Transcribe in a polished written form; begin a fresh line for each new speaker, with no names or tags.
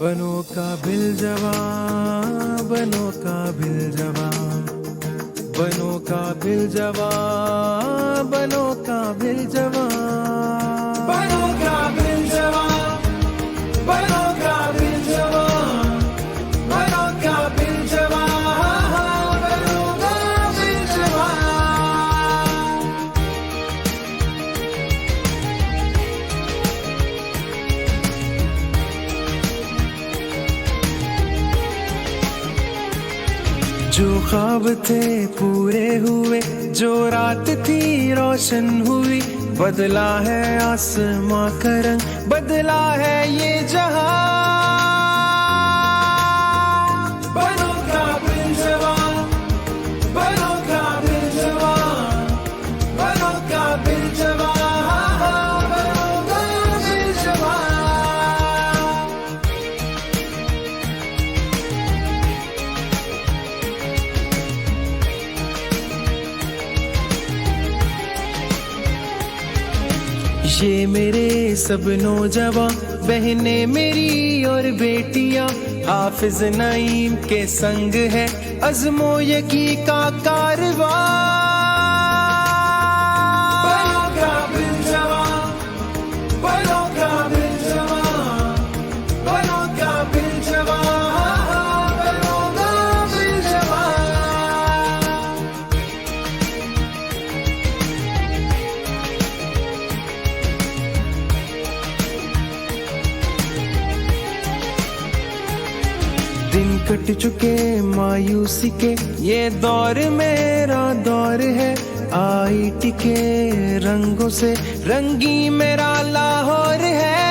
बनो काबिल जवान, बनो काबिल जवान, बनो काबिल जवान, बनो काबिल जवान, बनो काबिल जवान, बनो काबिल जवान, बनो काबिल जवान, बनो काबिल जवान। जो ख्वाब थे पूरे हुए, जो रात थी रोशन हुई, बदला है आसमां का रंग, बदला है ये जहां। बनो काबिल जवान, बनो काबिल जवान, बनो काबिल जवान, बनो काबिल जवान। ये मेरे सब नौजवान बहने मेरी और बेटियां, हाफिज नईम के संग है अज़्मो यकी का कारवां। बनो काबिल जवान, बनो काबिल जवान, बनो काबिल जवान, बनो काबिल जवान। दिन कट चुके मायूसी के, ये दौर मेरा दौर है, आई टिके रंगों से रंगी मेरा लाहौर है।